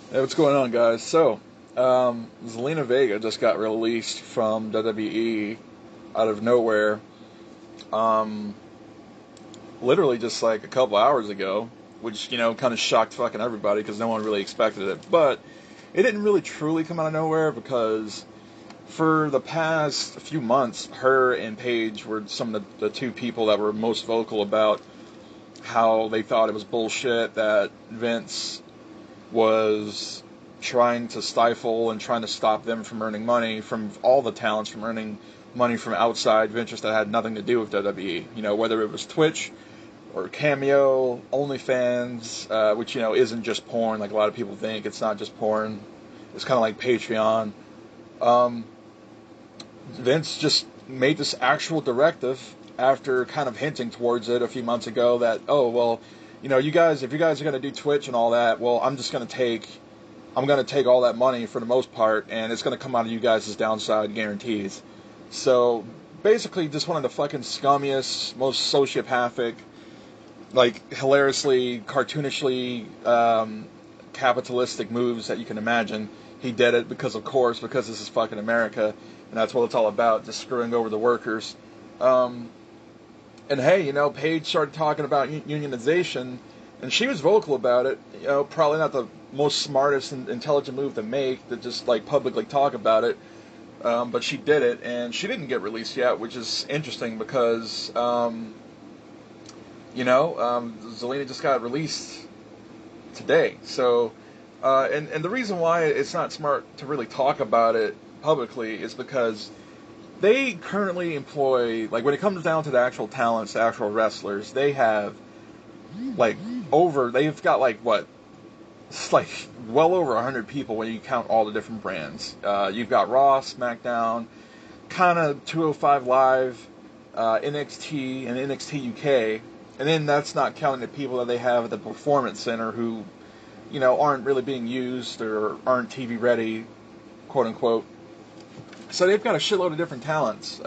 Hey, what's going on, guys? Zelina Vega just got released from WWE out of nowhere, um, literally just like a couple hours ago, which, kind of shocked fucking everybody because no one really expected it. But it didn't really truly come out of nowhere because for the past few months, her and Paige were some of the two people that were most vocal about how they thought it was bullshit that Vince was trying to stifle and trying to stop them from earning money from all the talents from earning money from outside ventures that had nothing to do with WWE. Whether it was Twitch or Cameo, OnlyFans, which isn't just porn like a lot of people think. It's not just porn. It's kind of like Patreon. Um, Vince just made this actual directive after kind of hinting towards it a few months ago that, oh well, you guys, if you guys are going to do Twitch and all that, well, I'm going to take all that money for the most part, and it's going to come out of you guys' downside guarantees. So basically, just one of the fucking scummiest, most sociopathic, like hilariously, cartoonishly, capitalistic moves that you can imagine. He did it because, of course, because this is fucking America, and that's what it's all about, just screwing over the workers. Um, and hey, Paige started talking about unionization, and she was vocal about it. Probably not the most smartest and intelligent move to make, to just like publicly talk about it. But she did it, and she didn't get released yet, which is interesting because, Zelina just got released today. So, and the reason why it's not smart to really talk about it publicly is because they currently employ, like when it comes down to the actual talents, the actual wrestlers, they have like they've got like what, it's like well over 100 people when you count all the different brands. You've got Raw, SmackDown, kind of 205 Live, NXT, and NXT UK. And then that's not counting the people that they have at the Performance Center who, aren't really being used or aren't TV ready, quote unquote. So they've got a shitload of different talents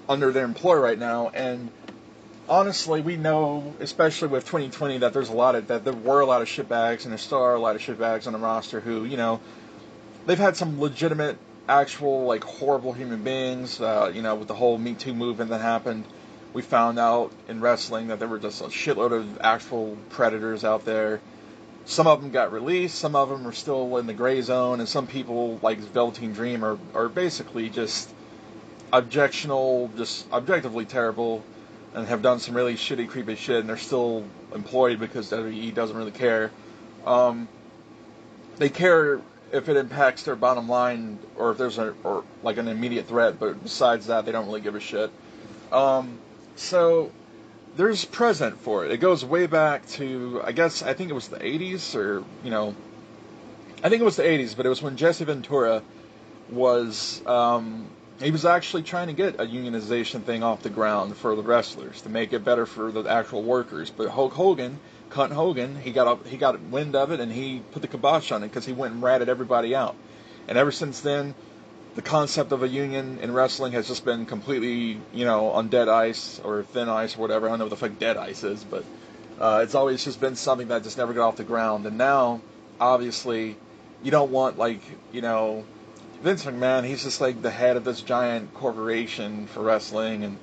under their employ right now. And honestly, we know, especially with 2020, that there were a lot of shitbags, and there still are a lot of shitbags on the roster who, they've had some legitimate, actual, like, horrible human beings. With the whole Me Too movement that happened, we found out in wrestling that there were just a shitload of actual predators out there. Some of them got released, some of them are still in the gray zone, and some people, like Velveteen Dream, are basically just objectively terrible, and have done some really shitty, creepy shit, and they're still employed because WWE doesn't really care. Um, they care if it impacts their bottom line or if there's like an immediate threat, but besides that, they don't really give a shit. So there's precedent for it. It goes way back to, I think it was the 80s, or I think it was the 80s, but it was when Jesse Ventura was he was actually trying to get a unionization thing off the ground for the wrestlers to make it better for the actual workers. But Cunt Hogan, he got wind of it, and he put the kibosh on it because he went and ratted everybody out. And ever since then, the concept of a union in wrestling has just been completely, on dead ice or thin ice or whatever. I don't know what the fuck dead ice is, but it's always just been something that just never got off the ground. And now, obviously, you don't want, like, Vince McMahon, he's just like the head of this giant corporation for wrestling, and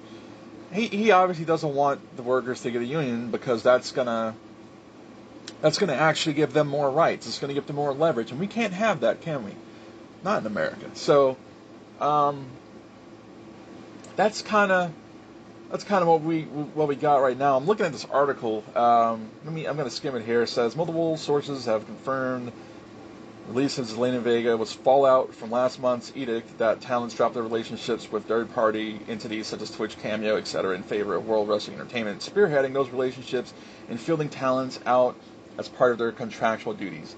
he obviously doesn't want the workers to get a union because that's gonna actually give them more rights. It's gonna give them more leverage, and we can't have that, can we? Not in America. So, um, that's kind of what we got right now. I'm looking at this article. I'm gonna skim it here. It says multiple sources have confirmed release of Zelina Vega was fallout from last month's edict that talents dropped their relationships with third-party entities such as Twitch, Cameo, etc. in favor of World Wrestling Entertainment, spearheading those relationships and fielding talents out as part of their contractual duties.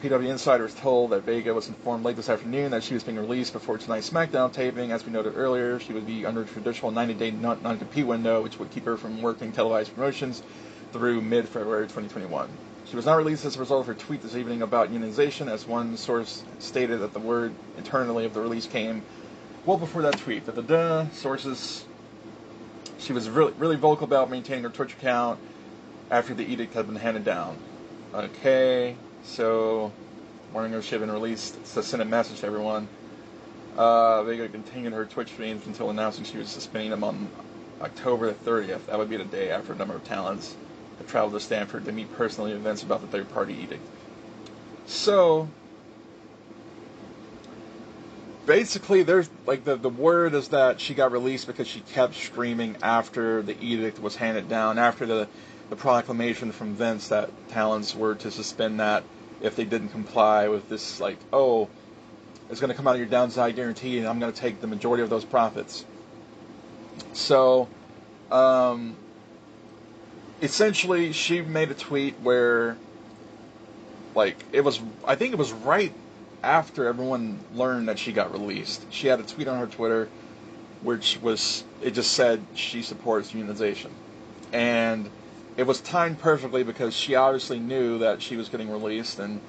PW Insider is told that Vega was informed late this afternoon that she was being released before tonight's SmackDown taping. As we noted earlier, she would be under a traditional 90-day non-compete window, which would keep her from working televised promotions through mid-February 2021. She was not released as a result of her tweet this evening about unionization, as one source stated that the word internally of the release came well before that tweet. Sources, she was really vocal about maintaining her Twitch account after the edict had been handed down. Okay, so warning her she had been released to send a message to everyone. Vega continued her Twitch streams until announcing she was suspending them on October the 30th. That would be the day after a number of talents have traveled to Stanford to meet personally events about the third-party edict. So, basically, there's like the word is that she got released because she kept streaming after the edict was handed down, after the proclamation from Vince that talents were to suspend that if they didn't comply with this, like, oh, it's going to come out of your downside guarantee, and I'm going to take the majority of those profits. So, essentially, she made a tweet where, like, I think it was right after everyone learned that she got released. She had a tweet on her Twitter, it just said she supports unionization. And it was timed perfectly because she obviously knew that she was getting released, and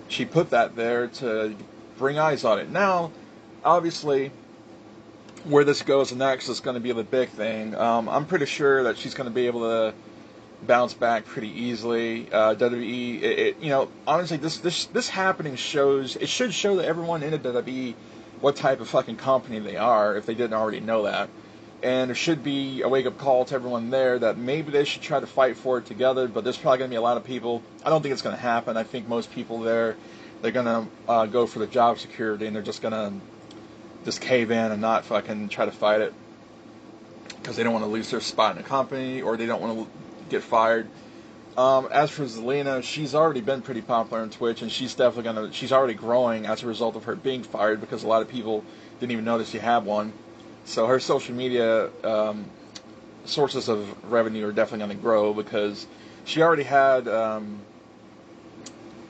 she put that there to bring eyes on it. Now, obviously, where this goes next is going to be the big thing. I'm pretty sure that she's going to be able to bounce back pretty easily. WWE, honestly, this happening should show that everyone in the WWE what type of fucking company they are, if they didn't already know that. And there should be a wake-up call to everyone there that maybe they should try to fight for it together, but there's probably going to be a lot of people. I don't think it's going to happen. I think most people there, they're going to go for the job security, and they're just going to just cave in and not fucking try to fight it because they don't want to lose their spot in the company, or they don't want to get fired. As for Zelina, she's already been pretty popular on Twitch, and she's already growing as a result of her being fired, because a lot of people didn't even notice she had one. So her social media sources of revenue are definitely going to grow, because she already had, I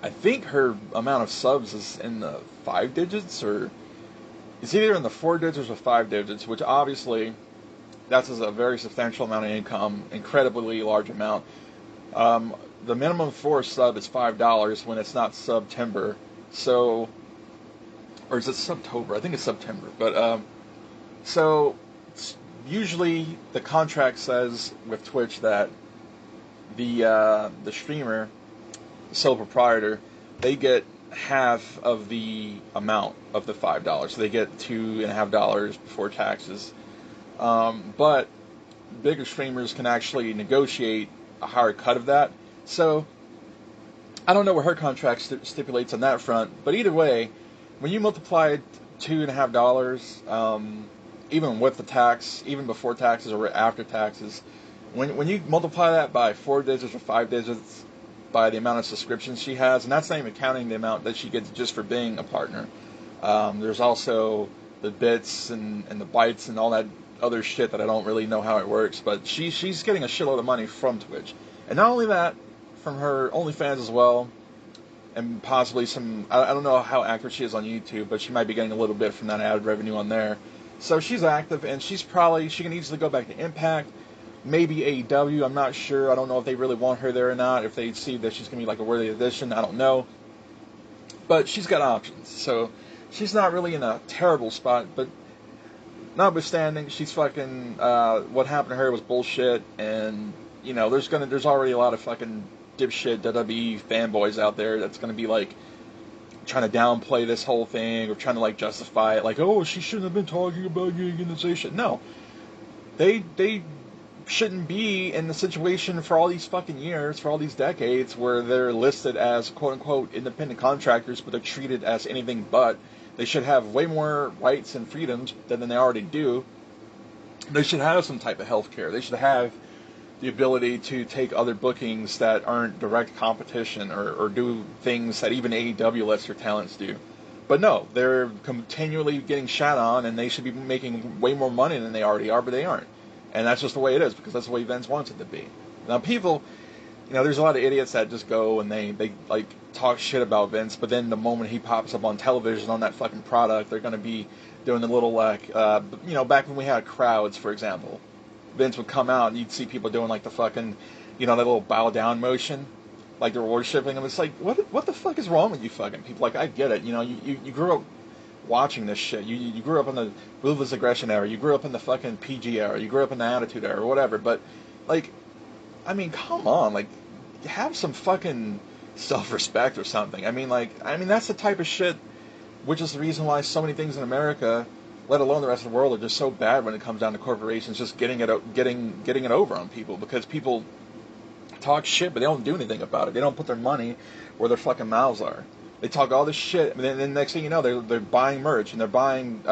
think her amount of subs is in the 5 digits, or it's either in the 4 digits or 5 digits, which obviously that's a very substantial amount of income, incredibly large amount. The minimum for a sub is $5 when it's not September. So, or is it Subtober? I think it's September. But so usually the contract says with Twitch that the streamer, the sole proprietor, they get half of the amount of the $5. So they get $2.50 before taxes. But bigger streamers can actually negotiate a higher cut of that. So I don't know where her contract stipulates on that front, but either way, when you multiply $2.50, even with the tax, even before taxes or after taxes, when you multiply that by 4 digits or 5 digits by the amount of subscriptions she has, and that's not even counting the amount that she gets just for being a partner. There's also the bits and the bytes and all that other shit that I don't really know how it works, but she's getting a shitload of money from Twitch. And not only that, from her OnlyFans as well, and possibly some, I don't know how active she is on YouTube, but she might be getting a little bit from that ad revenue on there. So she's active, and she can easily go back to Impact, maybe AEW, I'm not sure. I don't know if they really want her there or not, if they see that she's going to be like a worthy addition, I don't know. But she's got options, so she's not really in a terrible spot, but notwithstanding, she's fucking, what happened to her was bullshit, and, there's already a lot of fucking dipshit WWE fanboys out there that's gonna be, like, trying to downplay this whole thing, or trying to, like, justify it, like, oh, she shouldn't have been talking about unionization. No. They shouldn't be in the situation for all these fucking years, for all these decades, where they're listed as quote-unquote independent contractors, but they're treated as anything but. They should have way more rights and freedoms than they already do. They should have some type of health care. They should have the ability to take other bookings that aren't direct competition, or do things that even AEW lets their talents do. But no, they're continually getting shat on, and they should be making way more money than they already are, but they aren't. And that's just the way it is, because that's the way Vince wants it to be. Now, people, there's a lot of idiots that just go and they like talk shit about Vince, but then the moment he pops up on television on that fucking product, they're going to be doing the little, like, back when we had crowds, for example, Vince would come out and you'd see people doing, like, the fucking, that little bow down motion, like they're worshiping him. It's like, what the fuck is wrong with you fucking people? Like, I get it, you grew up watching this shit. You grew up in the ruthless aggression era. You grew up in the fucking PG era. You grew up in the attitude era, or whatever. But, like, I mean, come on. Like, have some fucking self-respect or something. I mean, that's the type of shit, which is the reason why so many things in America, let alone the rest of the world, are just so bad when it comes down to corporations just getting it over on people, because people talk shit, but they don't do anything about it. They don't put their money where their fucking mouths are. They talk all this shit, and then next thing you know, they're buying merch and they're buying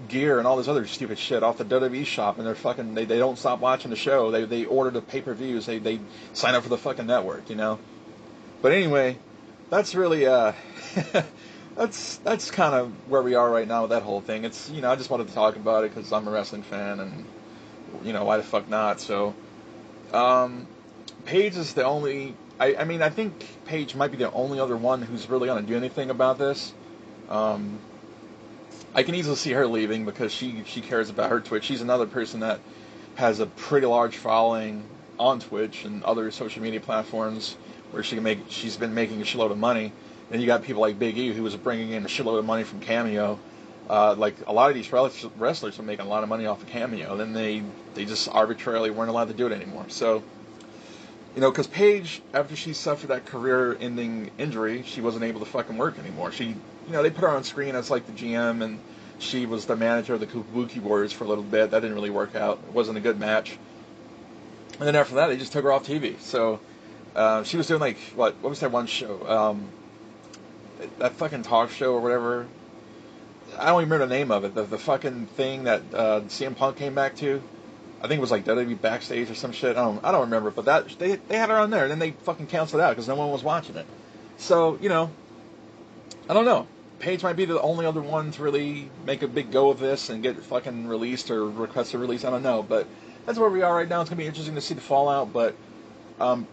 gear and all this other stupid shit off the WWE shop, and they don't stop watching the show. They order the pay-per-views. They sign up for the fucking network, you know. But anyway, that's really that's kind of where we are right now with that whole thing. It's, I just wanted to talk about it because I'm a wrestling fan, and why the fuck not? So Paige is the only. I mean, I think Paige might be the only other one who's really going to do anything about this. I can easily see her leaving because she cares about her Twitch. She's another person that has a pretty large following on Twitch and other social media platforms where she's been making a shitload of money. And you got people like Big E, who was bringing in a shitload of money from Cameo. Like a lot of these wrestlers are making a lot of money off of Cameo. Then they just arbitrarily weren't allowed to do it anymore. So, because Paige, after she suffered that career-ending injury, she wasn't able to fucking work anymore. They put her on screen as like the GM, and she was the manager of the Kabuki Warriors for a little bit. That didn't really work out. It wasn't a good match. And then after that, they just took her off TV. So she was doing like, what was that one show? That fucking talk show or whatever. I don't even remember the name of it. The fucking thing that CM Punk came back to. I think it was like WWE Backstage or some shit. I don't remember. But that they had her on there, and then they fucking canceled it out because no one was watching it. So, I don't know. Paige might be the only other one to really make a big go of this and get fucking released or request a release. I don't know. But that's where we are right now. It's going to be interesting to see the fallout. But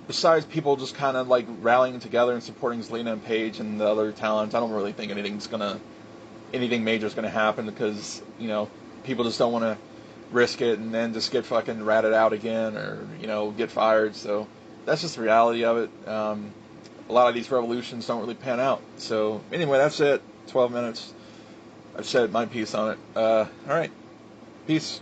besides people just kind of like rallying together and supporting Zelina and Paige and the other talents, I don't really think anything major is going to happen because, people just don't want to risk it and then just get fucking ratted out again or, get fired. So that's just the reality of it. A lot of these revolutions don't really pan out. So anyway, that's it. 12 minutes. I've said my piece on it. All right. Peace.